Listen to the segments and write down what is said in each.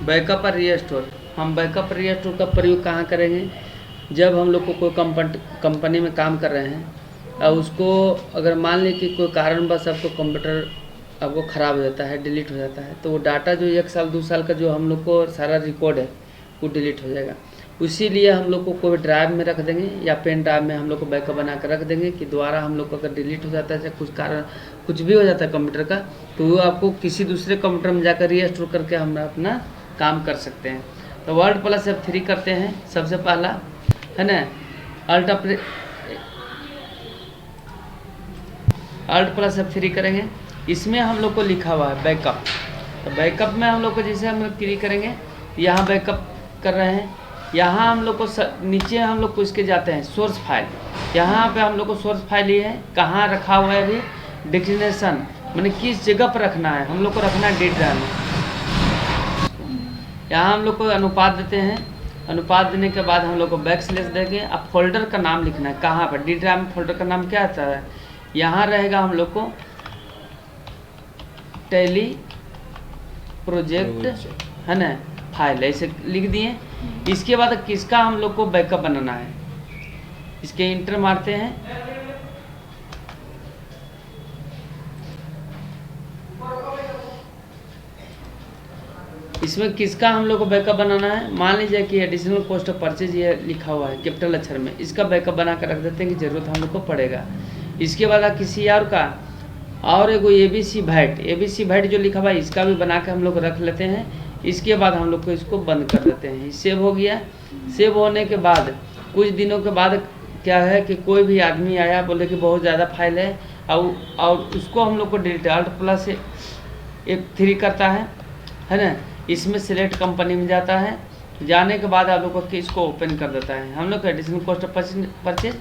Backup और restore. हम backup और रीस्टोर का प्रयोग कहाँ करेंगे? जब हम लोग को कोई कंपनी में काम कर रहे हैं और उसको अगर मान लें कि कोई कारणवश आपको कंप्यूटर आपको ख़राब हो जाता है, डिलीट हो जाता है, तो वो डाटा जो 1 साल 2 साल का जो हम लोग को सारा रिकॉर्ड है वो डिलीट हो जाएगा। इसीलिए हम लोग को कोई ड्राइव में रख देंगे या पेन ड्राइव में हम लोग को बैकअप बना कर रख देंगे कि दोबारा हम लोग को अगर डिलीट हो जाता है या कुछ कारण कुछ भी हो जाता है कंप्यूटर का, तो वो आपको किसी दूसरे कंप्यूटर में जाकर रीस्टोर करके हम अपना काम कर सकते हैं। तो Word+F3 करते हैं सबसे पहला, है ना। Alt+F3 करेंगे। इसमें हम लोग को लिखा हुआ है बैकअप। तो बैकअप में हम लोग को जैसे हम लोग क्लिक करेंगे, यहाँ बैकअप कर रहे हैं। यहाँ हम लोग को नीचे हम लोग को इसके जाते हैं सोर्स फाइल। यहाँ पे हम लोग को सोर्स फाइल ये है, कहाँ रखा हुआ है अभी, डेस्टिनेशन मैंने किस जगह पर रखना है, हम लोग को रखना है डी ड्राइव में। यहाँ हम लोग को अनुपात देते हैं। अनुपात देने के बाद हम लोग को बैकस्लैश देंगे। अब फोल्डर का नाम लिखना है कहाँ पर, डी ड्राइव में फोल्डर का नाम क्या आता है, यहाँ रहेगा हम लोग को टैली प्रोजेक्ट, है ना, फाइल, ऐसे लिख दिए। इसके बाद किसका हम लोग को बैकअप बनाना है, इसके इंटर मारते हैं। इसमें किसका हम लोग को बैकअप बनाना है, मान लीजिए कि एडिशनल कॉस्ट ऑफ परचेज ये लिखा हुआ है कैपिटल अक्षर में, इसका बैकअप बना कर रख देते हैं कि जरूरत हम लोग को पड़ेगा। इसके बाद किसी और का और एगो ABC वैट जो लिखा हुआ है इसका भी बना के हम लोग रख लेते हैं। इसके बाद हम लोग को इसको बंद कर देते हैं। सेव हो गया। सेव होने के बाद कुछ दिनों के बाद क्या है कि कोई भी आदमी आया बोले कि बहुत ज़्यादा फाइल है और उसको हम लोग को डिलीट Alt+F3 करता है ना। इसमें सिलेक्ट कंपनी में जाता है। जाने के बाद आप लोग को इसको ओपन कर देता है हम लोग को एडिशनल कॉस्ट ऑफ परचेज।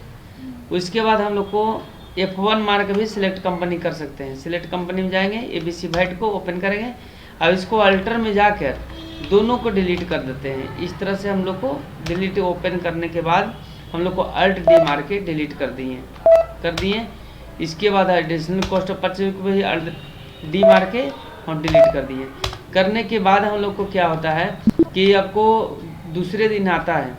उसके बाद हम लोग को F1 मार के भी सिलेक्ट कंपनी कर सकते हैं। सिलेक्ट कंपनी में जाएंगे, ABC वैट को ओपन करेंगे और इसको अल्टर में जाकर दोनों को डिलीट कर देते हैं। इस तरह से हम लोग को डिलीट ओपन करने के बाद हम लोग को Alt+D मार के डिलीट कर दिए। इसके बाद एडिशनल कॉस्ट ऑफ परचेज को भी Alt+D मार के हम डिलीट कर दिए। करने के बाद हम लोग को क्या होता है कि आपको दूसरे दिन आता है,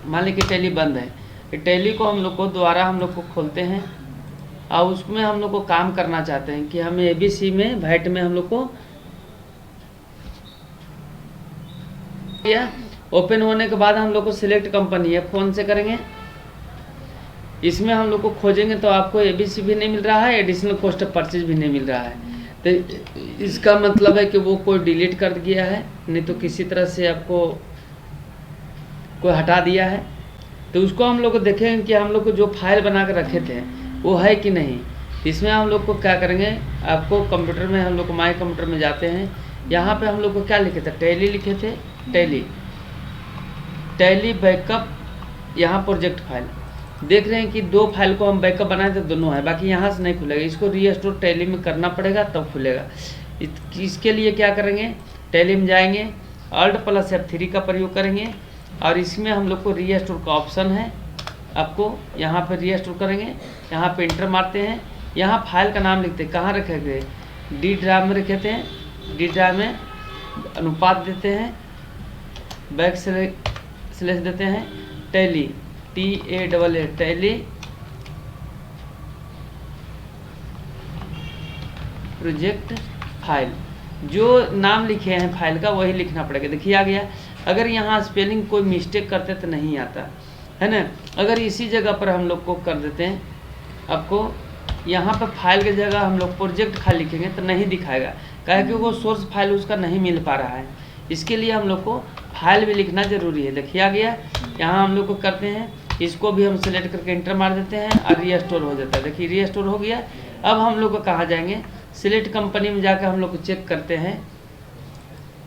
मान लीजिए कि टैली बंद है, टैली को हम लोग को दोबारा हम लोग को खोलते हैं और उसमें हम लोग को काम करना चाहते हैं कि हमें ABC में वैट में हम लोग को ओपन होने के बाद हम लोग को सिलेक्ट कंपनी F1 से करेंगे। इसमें हम लोग को खोजेंगे तो आपको ABC भी नहीं मिल रहा है, एडिशनल कॉस्ट ऑफ परचेज भी नहीं मिल रहा है। तो इसका मतलब है कि वो कोई डिलीट कर दिया है, नहीं तो किसी तरह से आपको कोई हटा दिया है। तो उसको हम लोग को देखेंगे कि हम लोग को जो फाइल बना कर रखे थे वो है कि नहीं। इसमें हम लोग को क्या करेंगे, आपको कंप्यूटर में हम लोग को माई कंप्यूटर में जाते हैं। यहाँ पे हम लोग को क्या लिखे थे, टैली लिखे थे, टैली बैकअप, यहाँ प्रोजेक्ट फाइल देख रहे हैं कि 2 फाइल को हम बैकअप बनाए थे, दोनों है, बाकी यहाँ से नहीं खुलेगा। इसको रीस्टोर टैली में करना पड़ेगा तब खुलेगा। इसके लिए क्या करेंगे, टैली में जाएंगे, Alt+F3 का प्रयोग करेंगे और इसमें हम लोग को रीस्टोर का ऑप्शन है, आपको यहाँ पर रीस्टोर करेंगे। यहाँ पे इंटर मारते हैं, यहाँ फाइल का नाम लिखते हैं, कहाँ रखे गए, डी ड्राइव में रखे थे। डी ड्राइव में अनुपात देते हैं, बैक स्लैश देते हैं, tally TAA tally project file, जो नाम लिखे हैं फाइल का वही लिखना पड़ेगा। देखिए आ गया। अगर यहाँ स्पेलिंग कोई मिस्टेक करते तो नहीं आता है ना। अगर इसी जगह पर हम लोग को कर देते हैं, आपको यहाँ पर फाइल की जगह हम लोग प्रोजेक्ट फाइल लिखेंगे तो नहीं दिखाएगा, क्योंकि वो सोर्स फाइल उसका नहीं मिल पा रहा है। इसके लिए हम लोग को फाइल भी लिखना ज़रूरी है। देखिए आ गया। यहाँ हम लोग को करते हैं, इसको भी हम सेलेक्ट करके इंटर मार देते हैं और रीस्टोर हो जाता है। देखिए रीस्टोर हो गया। अब हम लोग को कहाँ जाएंगे, सिलेक्ट कंपनी में जाकर हम लोग को चेक करते हैं,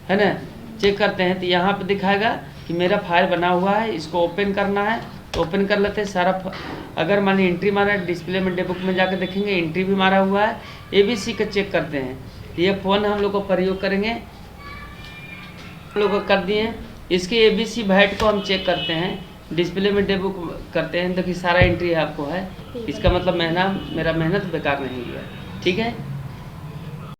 है ना। चेक करते हैं तो यहाँ पे दिखाएगा कि मेरा फाइल बना हुआ है, इसको ओपन करना है तो ओपन कर लेते हैं सारा। अगर मान लीजिए एंट्री मारा है, डिस्प्ले में डेबुक में जाकर देखेंगे एंट्री भी मारा हुआ है। ABC का चेक करते हैं, F1 हम लोग को प्रयोग करेंगे, हम लोग को कर दिए। इसके ABC वैट को हम चेक करते हैं, डिस्प्ले में डेबुक करते हैं तो कि सारा एंट्री आपको है। इसका मतलब मेरा मेहनत बेकार नहीं गया। ठीक है।